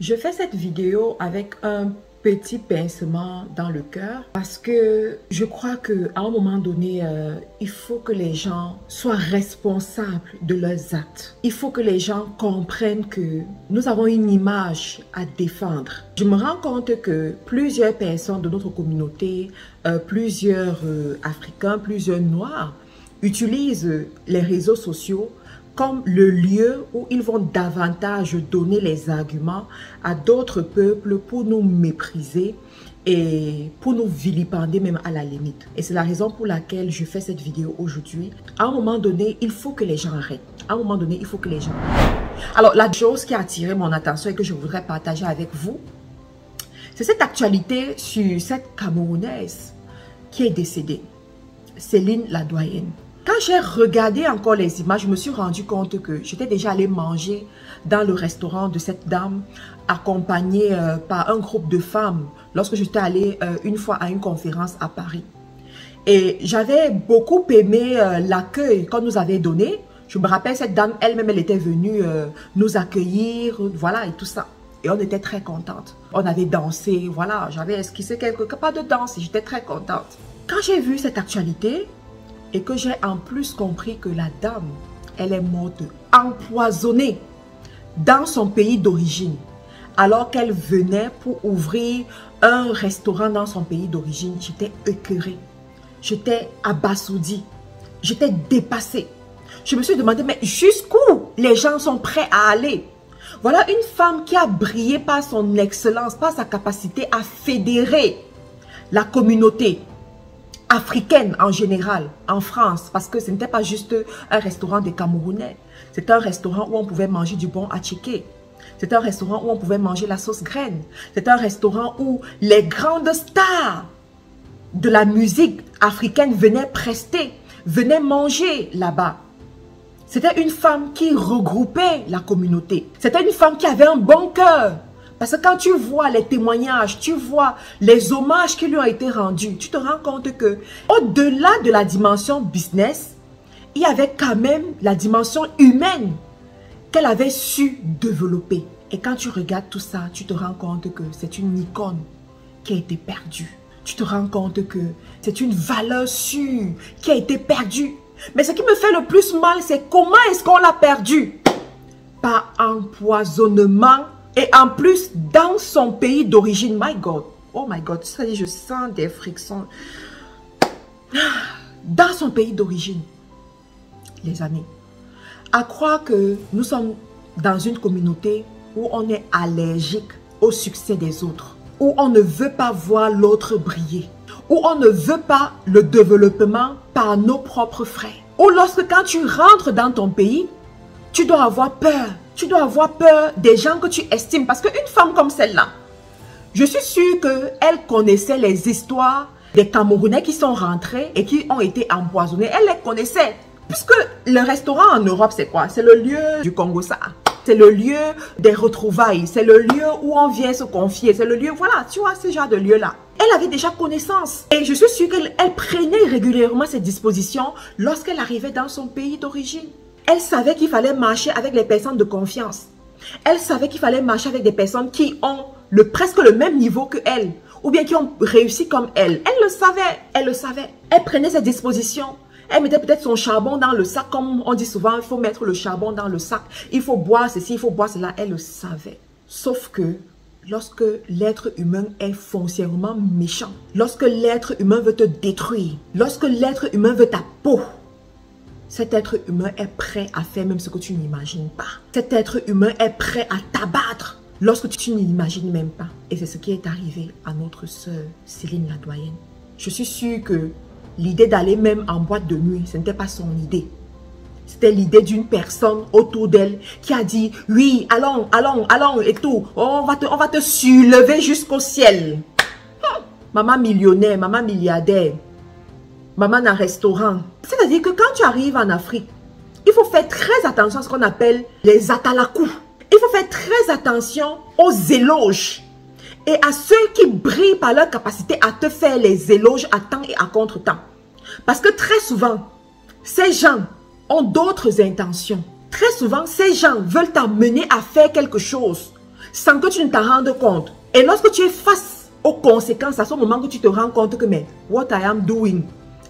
Je fais cette vidéo avec un petit pincement dans le cœur parce que je crois qu'à un moment donné, il faut que les gens soient responsables de leurs actes. Il faut que les gens comprennent que nous avons une image à défendre. Je me rends compte que plusieurs personnes de notre communauté, plusieurs Africains, plusieurs Noirs utilisent les réseaux sociaux comme le lieu où ils vont davantage donner les arguments à d'autres peuples pour nous mépriser et pour nous vilipender même à la limite. Et c'est la raison pour laquelle je fais cette vidéo aujourd'hui. À un moment donné, il faut que les gens arrêtent. À un moment donné, il faut que les gens arrêtent. Alors, la chose qui a attiré mon attention et que je voudrais partager avec vous, c'est cette actualité sur cette Camerounaise qui est décédée, Céline la Doyenne. Quand j'ai regardé encore les images, je me suis rendu compte que j'étais déjà allée manger dans le restaurant de cette dame, accompagnée par un groupe de femmes, lorsque j'étais allée une fois à une conférence à Paris. Et j'avais beaucoup aimé l'accueil qu'on nous avait donné. Je me rappelle, cette dame elle-même, elle était venue nous accueillir, voilà, et tout ça. Et on était très contente. On avait dansé, voilà, j'avais esquissé quelques pas de danse et j'étais très contente. Quand j'ai vu cette actualité, et que j'ai en plus compris que la dame, elle est morte empoisonnée dans son pays d'origine, alors qu'elle venait pour ouvrir un restaurant dans son pays d'origine, j'étais écœurée, j'étais abasourdie, j'étais dépassée. Je me suis demandé, mais jusqu'où les gens sont prêts à aller? Voilà une femme qui a brillé par son excellence, par sa capacité à fédérer la communauté africaine en général, en France, parce que ce n'était pas juste un restaurant des Camerounais. C'était un restaurant où on pouvait manger du bon attiqué. C'était un restaurant où on pouvait manger la sauce graine. C'était un restaurant où les grandes stars de la musique africaine venaient prester, venaient manger là-bas. C'était une femme qui regroupait la communauté. C'était une femme qui avait un bon cœur. Parce que quand tu vois les témoignages, tu vois les hommages qui lui ont été rendus, tu te rends compte que au-delà de la dimension business, il y avait quand même la dimension humaine qu'elle avait su développer. Et quand tu regardes tout ça, tu te rends compte que c'est une icône qui a été perdue. Tu te rends compte que c'est une valeur sûre qui a été perdue. Mais ce qui me fait le plus mal, c'est comment est-ce qu'on l'a perdue? Par empoisonnement. Et en plus, dans son pays d'origine, my God, oh my God, ça dit, je sens des frictions. Dans son pays d'origine, les amis, à croire que nous sommes dans une communauté où on est allergique au succès des autres, où on ne veut pas voir l'autre briller, où on ne veut pas le développement par nos propres frères, ou lorsque quand tu rentres dans ton pays, tu dois avoir peur. Tu dois avoir peur des gens que tu estimes. Parce qu'une femme comme celle-là, je suis sûre qu'elle connaissait les histoires des Camerounais qui sont rentrés et qui ont été empoisonnés. Elle les connaissait. Puisque le restaurant en Europe, c'est quoi? C'est le lieu du Congo-Ça. C'est le lieu des retrouvailles. C'est le lieu où on vient se confier. C'est le lieu, voilà, tu vois, ce genre de lieu-là. Elle avait déjà connaissance. Et je suis sûre qu'elle prenait régulièrement ses dispositions lorsqu'elle arrivait dans son pays d'origine. Elle savait qu'il fallait marcher avec les personnes de confiance. Elle savait qu'il fallait marcher avec des personnes qui ont presque le même niveau que elle, ou bien qui ont réussi comme elle. Elle le savait, elle le savait. Elle prenait ses dispositions. Elle mettait peut-être son charbon dans le sac, comme on dit souvent, il faut mettre le charbon dans le sac. Il faut boire ceci, il faut boire cela. Elle le savait. Sauf que lorsque l'être humain est foncièrement méchant, lorsque l'être humain veut te détruire, lorsque l'être humain veut ta peau, cet être humain est prêt à faire même ce que tu n'imagines pas. Cet être humain est prêt à t'abattre lorsque tu n'imagines même pas. Et c'est ce qui est arrivé à notre sœur Céline la Doyenne. Je suis sûre que l'idée d'aller même en boîte de nuit, ce n'était pas son idée. C'était l'idée d'une personne autour d'elle qui a dit « Oui, allons, allons, allons et tout. On va te soulever jusqu'au ciel. » Maman millionnaire, maman milliardaire. Maman en restaurant. C'est-à-dire que quand tu arrives en Afrique, il faut faire très attention à ce qu'on appelle les atalakou. Il faut faire très attention aux éloges et à ceux qui brillent par leur capacité à te faire les éloges à temps et à contre-temps. Parce que très souvent, ces gens ont d'autres intentions. Très souvent, ces gens veulent t'amener à faire quelque chose sans que tu ne t'en rendes compte. Et lorsque tu es face aux conséquences, à ce moment que tu te rends compte que, mais, what I am doing,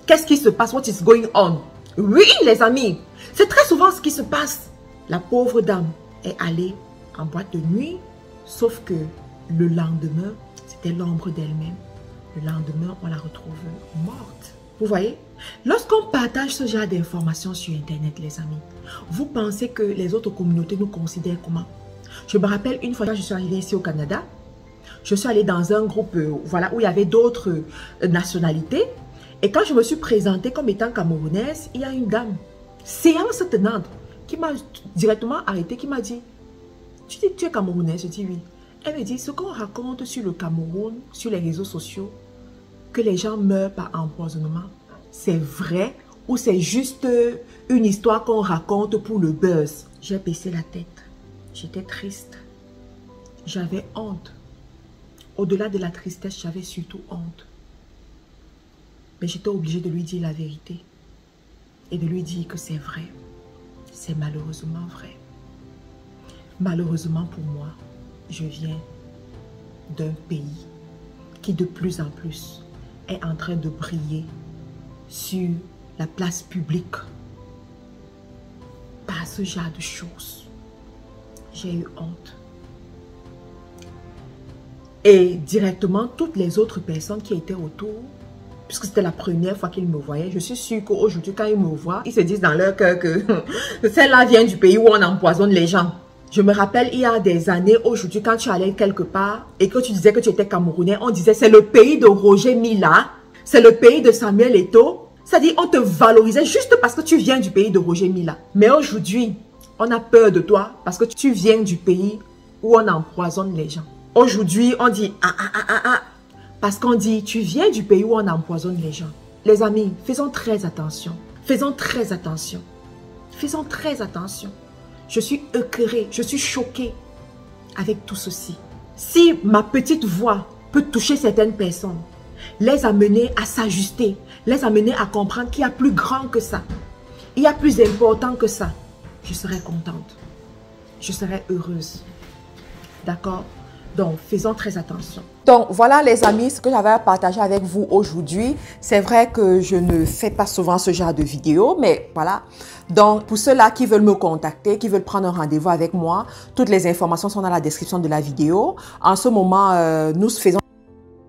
qu'est-ce qui se passe, what is going on? Oui, les amis, c'est très souvent ce qui se passe. La pauvre dame est allée en boîte de nuit, sauf que le lendemain, c'était l'ombre d'elle-même. Le lendemain, on la retrouve morte. Vous voyez? Lorsqu'on partage ce genre d'informations sur Internet, les amis, vous pensez que les autres communautés nous considèrent comment? Je me rappelle une fois que je suis arrivée ici au Canada, je suis allée dans un groupe voilà, où il y avait d'autres nationalités. Et quand je me suis présentée comme étant camerounaise, il y a une dame, séance tenante, qui m'a directement arrêtée, qui m'a dit, tu dis tu es camerounaise? Je dis oui. Elle me dit, ce qu'on raconte sur le Cameroun, sur les réseaux sociaux, que les gens meurent par empoisonnement, c'est vrai ou c'est juste une histoire qu'on raconte pour le buzz? J'ai baissé la tête. J'étais triste. J'avais honte. Au-delà de la tristesse, j'avais surtout honte. Mais j'étais obligée de lui dire la vérité. Et de lui dire que c'est vrai. C'est malheureusement vrai. Malheureusement pour moi, je viens d'un pays qui de plus en plus est en train de briller sur la place publique par ce genre de choses. J'ai eu honte. Et directement, toutes les autres personnes qui étaient autour, puisque c'était la première fois qu'ils me voyaient, je suis sûre qu'aujourd'hui, quand ils me voient, ils se disent dans leur cœur que celle-là vient du pays où on empoisonne les gens. Je me rappelle, il y a des années, aujourd'hui, quand tu allais quelque part et que tu disais que tu étais Camerounais, on disait c'est le pays de Roger Mila, c'est le pays de Samuel Eto'o. C'est-à-dire, on te valorisait juste parce que tu viens du pays de Roger Mila. Mais aujourd'hui, on a peur de toi parce que tu viens du pays où on empoisonne les gens. Aujourd'hui, on dit parce qu'on dit tu viens du pays où on empoisonne les gens. Les amis, faisons très attention. Faisons très attention. Faisons très attention. Je suis écœurée, je suis choquée avec tout ceci. Si ma petite voix peut toucher certaines personnes, les amener à s'ajuster, les amener à comprendre qu'il y a plus grand que ça, il y a plus important que ça, je serai contente. Je serai heureuse. D'accord? Donc, faisons très attention. Donc, voilà les amis, ce que j'avais à partager avec vous aujourd'hui. C'est vrai que je ne fais pas souvent ce genre de vidéos, mais voilà. Donc, pour ceux-là qui veulent me contacter, qui veulent prendre un rendez-vous avec moi, toutes les informations sont dans la description de la vidéo. En ce moment, nous faisons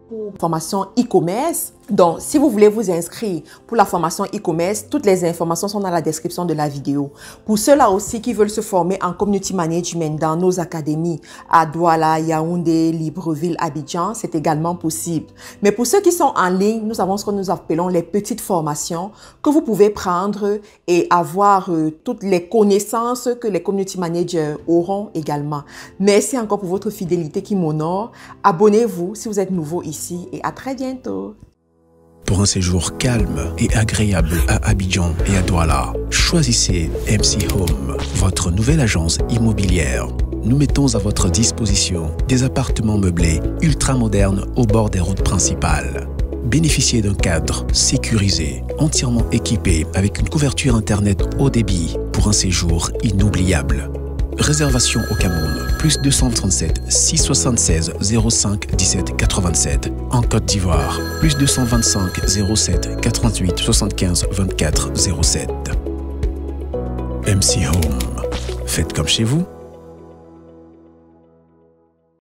une formation e-commerce. Donc, si vous voulez vous inscrire pour la formation e-commerce, toutes les informations sont dans la description de la vidéo. Pour ceux-là aussi qui veulent se former en community management dans nos académies à Douala, Yaoundé, Libreville, Abidjan, c'est également possible. Mais pour ceux qui sont en ligne, nous avons ce que nous appelons les petites formations que vous pouvez prendre et avoir toutes les connaissances que les community managers auront également. Merci encore pour votre fidélité qui m'honore. Abonnez-vous si vous êtes nouveau ici et à très bientôt. Pour un séjour calme et agréable à Abidjan et à Douala, choisissez MC Home, votre nouvelle agence immobilière. Nous mettons à votre disposition des appartements meublés ultra-modernes au bord des routes principales. Bénéficiez d'un cadre sécurisé, entièrement équipé avec une couverture Internet haut débit pour un séjour inoubliable. Réservation au Cameroun, plus 237 676 05 17 87. En Côte d'Ivoire, plus 225 07 88 75 24 07. MC Home. Faites comme chez vous.